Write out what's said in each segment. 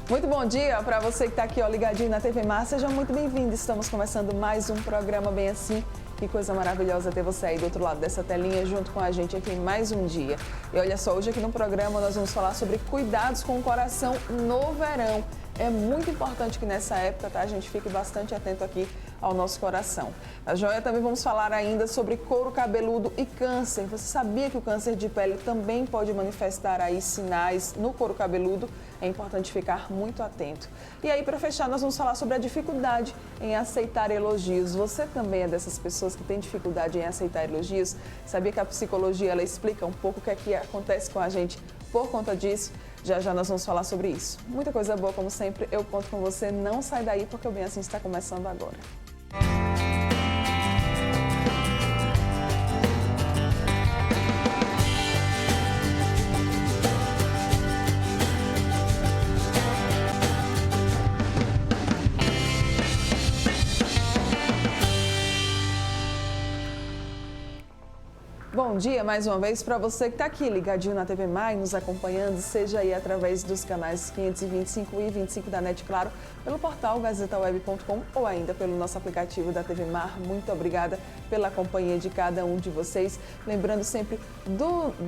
Muito bom dia para você que está aqui ligadinho na TV Mar. Seja muito bem-vindo. Estamos começando mais um programa Bem Assim. Que coisa maravilhosa ter você aí do outro lado dessa telinha junto com a gente aqui em mais um dia. E olha só, hoje aqui no programa nós vamos falar sobre cuidados com o coração no verão. É muito importante que nessa época, tá, a gente fique bastante atento aqui ao nosso coração. Na joia também vamos falar ainda sobre couro cabeludo e câncer. Você sabia que o câncer de pele também pode manifestar aí sinais no couro cabeludo? É importante ficar muito atento. E aí, para fechar, nós vamos falar sobre a dificuldade em aceitar elogios. Você também é dessas pessoas que tem dificuldade em aceitar elogios? Sabia que a psicologia ela explica um pouco o que é que acontece com a gente por conta disso? Já já nós vamos falar sobre isso. Muita coisa boa, como sempre, eu conto com você. Não sai daí, porque o Bem Assim está começando agora. Bom dia mais uma vez para você que está aqui ligadinho na TV Mar, nos acompanhando, seja aí através dos canais 525 e 25 da NET, claro, pelo portal gazetaweb.com ou ainda pelo nosso aplicativo da TV Mar. Muito obrigada pela companhia de cada um de vocês. Lembrando sempre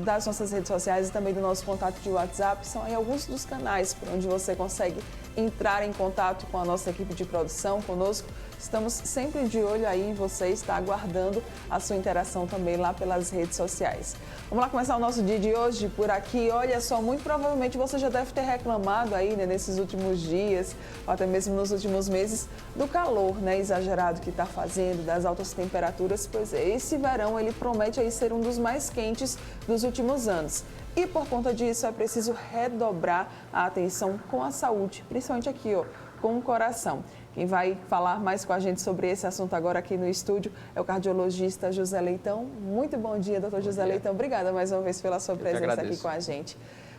das nossas redes sociais e também do nosso contato de WhatsApp, são aí alguns dos canais por onde você consegue entrar em contato com a nossa equipe de produção, conosco. Estamos sempre de olho aí em você, está aguardando a sua interação também lá pelas redes sociais. Vamos lá começar o nosso dia de hoje por aqui. Olha só, muito provavelmente você já deve ter reclamado aí, né, nesses últimos dias, ou até mesmo nos últimos meses, do calor, né, exagerado que está fazendo, das altas temperaturas. Pois é, esse verão ele promete aí ser um dos mais quentes dos últimos anos. E por conta disso é preciso redobrar a atenção com a saúde, principalmente aqui, ó, com o coração. Quem vai falar mais com a gente sobre esse assunto agora aqui no estúdio é o cardiologista José Leitão. Muito bom dia, doutor José Leitão. Obrigada mais uma vez pela sua presença aqui com a gente.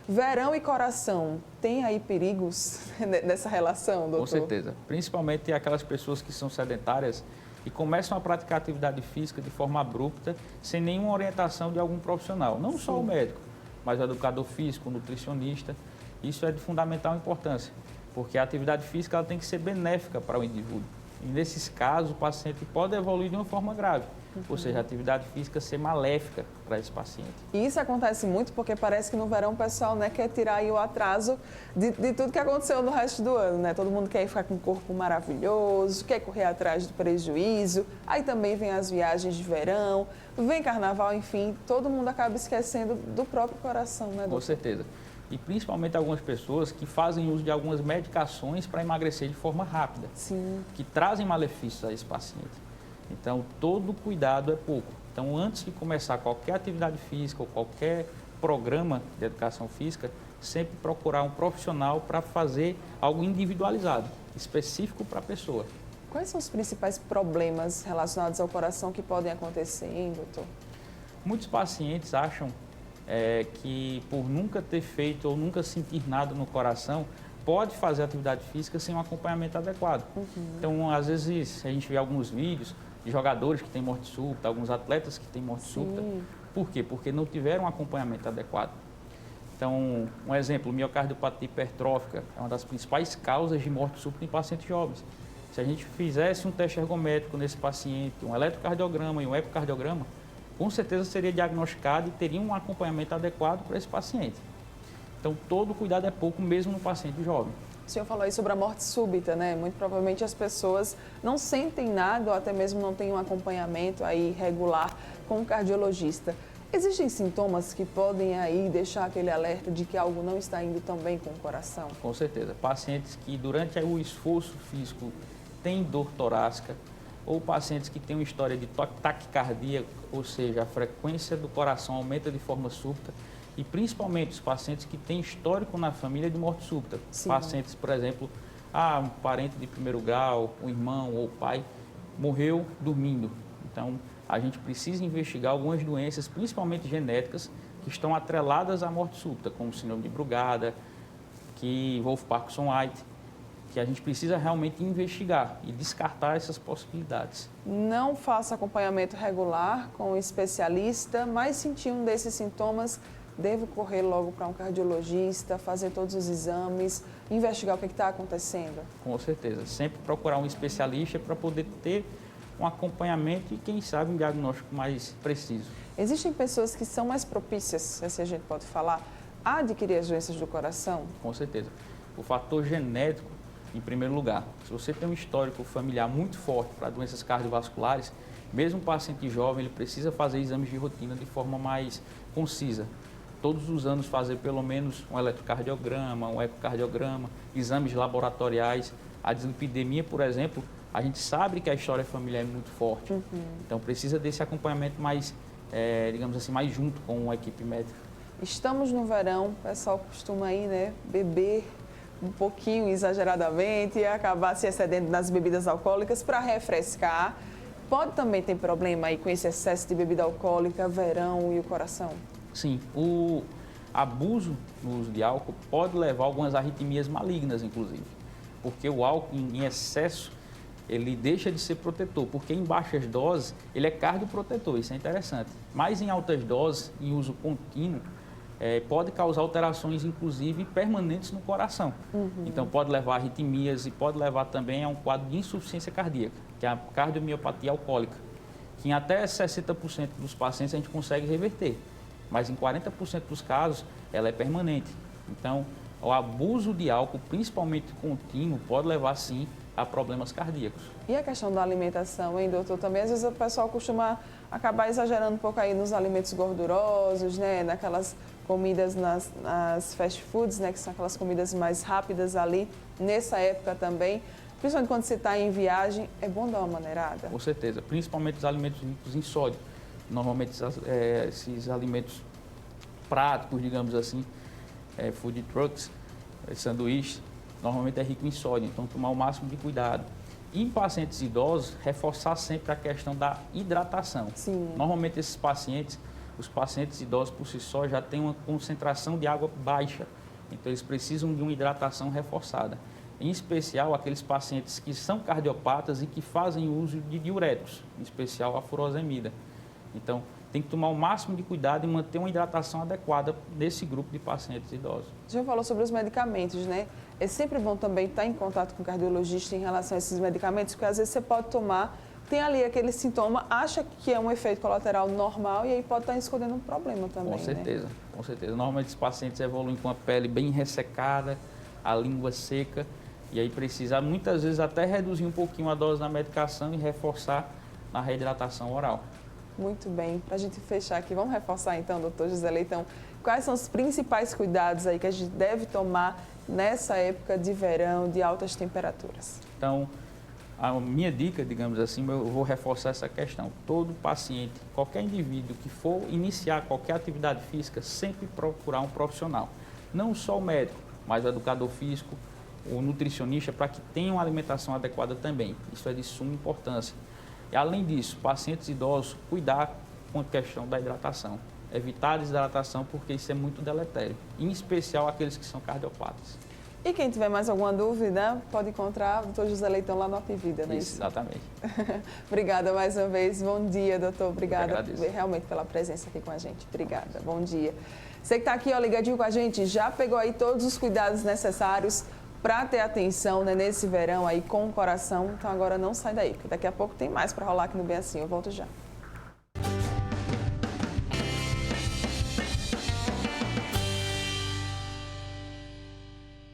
Verão e coração, tem aí perigos nessa relação, doutor? Com certeza. Principalmente aquelas pessoas que são sedentárias e começam a praticar atividade física de forma abrupta, sem nenhuma orientação de algum profissional. Não só o médico, mas o educador físico, o nutricionista. Isso é de fundamental importância, porque a atividade física ela tem que ser benéfica para o indivíduo. E nesses casos, o paciente pode evoluir de uma forma grave, ou seja, a atividade física ser maléfica para esse paciente. E isso acontece muito porque parece que no verão o pessoal, né, quer tirar aí o atraso de tudo que aconteceu no resto do ano, né? Todo mundo quer ficar com um corpo maravilhoso, quer correr atrás do prejuízo, aí também vem as viagens de verão, vem carnaval, enfim, todo mundo acaba esquecendo do próprio coração, né, doutor? Com certeza. E principalmente algumas pessoas que fazem uso de algumas medicações para emagrecer de forma rápida, Sim. que trazem malefícios a esse paciente. Então, todo cuidado é pouco. Então, antes de começar qualquer atividade física ou qualquer programa de educação física, sempre procurar um profissional para fazer algo individualizado, específico para a pessoa. Quais são os principais problemas relacionados ao coração que podem acontecer, hein, doutor? Muitos pacientes acham que por nunca ter feito ou nunca sentir nada no coração, pode fazer atividade física sem um acompanhamento adequado. Então, às vezes, a gente vê alguns vídeos de jogadores que têm morte súbita, alguns atletas que têm morte súbita. Por quê? Porque não tiveram um acompanhamento adequado. Então, um exemplo, miocardiopatia hipertrófica é uma das principais causas de morte súbita em pacientes jovens. Se a gente fizesse um teste ergométrico nesse paciente, um eletrocardiograma e um ecocardiograma, com certeza seria diagnosticado e teria um acompanhamento adequado para esse paciente. Então, todo cuidado é pouco, mesmo no paciente jovem. O senhor falou aí sobre a morte súbita, né? Muito provavelmente as pessoas não sentem nada ou até mesmo não têm um acompanhamento aí regular com o cardiologista. Existem sintomas que podem aí deixar aquele alerta de que algo não está indo tão bem com o coração? Com certeza. Pacientes que durante o esforço físico têm dor torácica, ou pacientes que têm uma história de taquicardia, ou seja, a frequência do coração aumenta de forma súbita, e principalmente os pacientes que têm histórico na família de morte súbita. Sim. Pacientes, por exemplo, um parente de primeiro grau, um irmão ou pai, morreu dormindo. Então, a gente precisa investigar algumas doenças, principalmente genéticas, que estão atreladas à morte súbita, como síndrome de Brugada, Wolff-Parkinson-White, que a gente precisa realmente investigar e descartar essas possibilidades. Não faça acompanhamento regular com um especialista, mas sentir um desses sintomas, devo correr logo para um cardiologista, fazer todos os exames, investigar o que está acontecendo? Com certeza. Sempre procurar um especialista para poder ter um acompanhamento e, quem sabe, um diagnóstico mais preciso. Existem pessoas que são mais propícias, se a gente pode falar, a adquirir as doenças do coração? Com certeza. O fator genético, em primeiro lugar. Se você tem um histórico familiar muito forte para doenças cardiovasculares, mesmo um paciente jovem, ele precisa fazer exames de rotina de forma mais concisa. Todos os anos fazer pelo menos um eletrocardiograma, um ecocardiograma, exames laboratoriais. A dislipidemia, por exemplo, a gente sabe que a história familiar é muito forte. Então precisa desse acompanhamento mais, digamos assim, mais junto com a equipe médica. Estamos no verão, o pessoal costuma aí, né, beber um pouquinho exageradamente e acabar se excedendo nas bebidas alcoólicas para refrescar. Pode também ter problema aí com esse excesso de bebida alcoólica, verão e o coração? Sim, o abuso no uso de álcool pode levar a algumas arritmias malignas, inclusive. Porque o álcool em excesso, ele deixa de ser protetor, porque em baixas doses ele é cardioprotetor, isso é interessante. Mas em altas doses, em uso contínuo, pode causar alterações, inclusive, permanentes no coração. Então, pode levar a arritmias e pode levar também a um quadro de insuficiência cardíaca, que é a cardiomiopatia alcoólica, que em até 60% dos pacientes a gente consegue reverter, mas em 40% dos casos ela é permanente. Então, o abuso de álcool, principalmente contínuo, pode levar, sim, a problemas cardíacos. E a questão da alimentação, hein, doutor? Também, às vezes, o pessoal costuma acabar exagerando um pouco aí nos alimentos gordurosos, né? Naquelas comidas nas fast foods, né? Que são aquelas comidas mais rápidas ali. Nessa época também, principalmente quando você está em viagem, é bom dar uma maneirada? Com certeza, principalmente os alimentos ricos em sódio. Normalmente, esses alimentos práticos, digamos assim, food trucks, sanduíches, normalmente é rico em sódio, então tomar o máximo de cuidado. E em pacientes idosos, reforçar sempre a questão da hidratação. Sim. Normalmente os pacientes idosos por si só já têm uma concentração de água baixa, então eles precisam de uma hidratação reforçada. Em especial aqueles pacientes que são cardiopatas e que fazem uso de diuréticos, em especial a furosemida. Então, tem que tomar o máximo de cuidado e manter uma hidratação adequada nesse grupo de pacientes idosos. A gente falou sobre os medicamentos, né? É sempre bom também estar em contato com o cardiologista em relação a esses medicamentos, porque às vezes você pode tomar, tem ali aquele sintoma, acha que é um efeito colateral normal e aí pode estar escondendo um problema também, Com certeza, né? Com certeza. Normalmente os pacientes evoluem com a pele bem ressecada, a língua seca, e aí precisa muitas vezes até reduzir um pouquinho a dose da medicação e reforçar na reidratação oral. Muito bem. Para a gente fechar aqui, vamos reforçar então, doutor José Leitão, quais são os principais cuidados aí que a gente deve tomar nessa época de verão, de altas temperaturas? Então, a minha dica, digamos assim, eu vou reforçar essa questão. Todo paciente, qualquer indivíduo que for iniciar qualquer atividade física, sempre procurar um profissional. Não só o médico, mas o educador físico, o nutricionista, para que tenha uma alimentação adequada também. Isso é de suma importância. E, além disso, pacientes idosos, cuidar com a questão da hidratação. Evitar a desidratação, porque isso é muito deletério, em especial aqueles que são cardiopatas. E quem tiver mais alguma dúvida, pode encontrar o Dr. José Leitão lá no Apivida, não é isso? Exatamente. Obrigada mais uma vez. Bom dia, doutor. Obrigada realmente pela presença aqui com a gente. Obrigada. Bom dia. Você que está aqui, ó, ligadinho com a gente, já pegou aí todos os cuidados necessários para ter atenção, né, nesse verão aí com o coração. Então agora não sai daí, porque daqui a pouco tem mais para rolar aqui no Bem Assim. Eu volto já.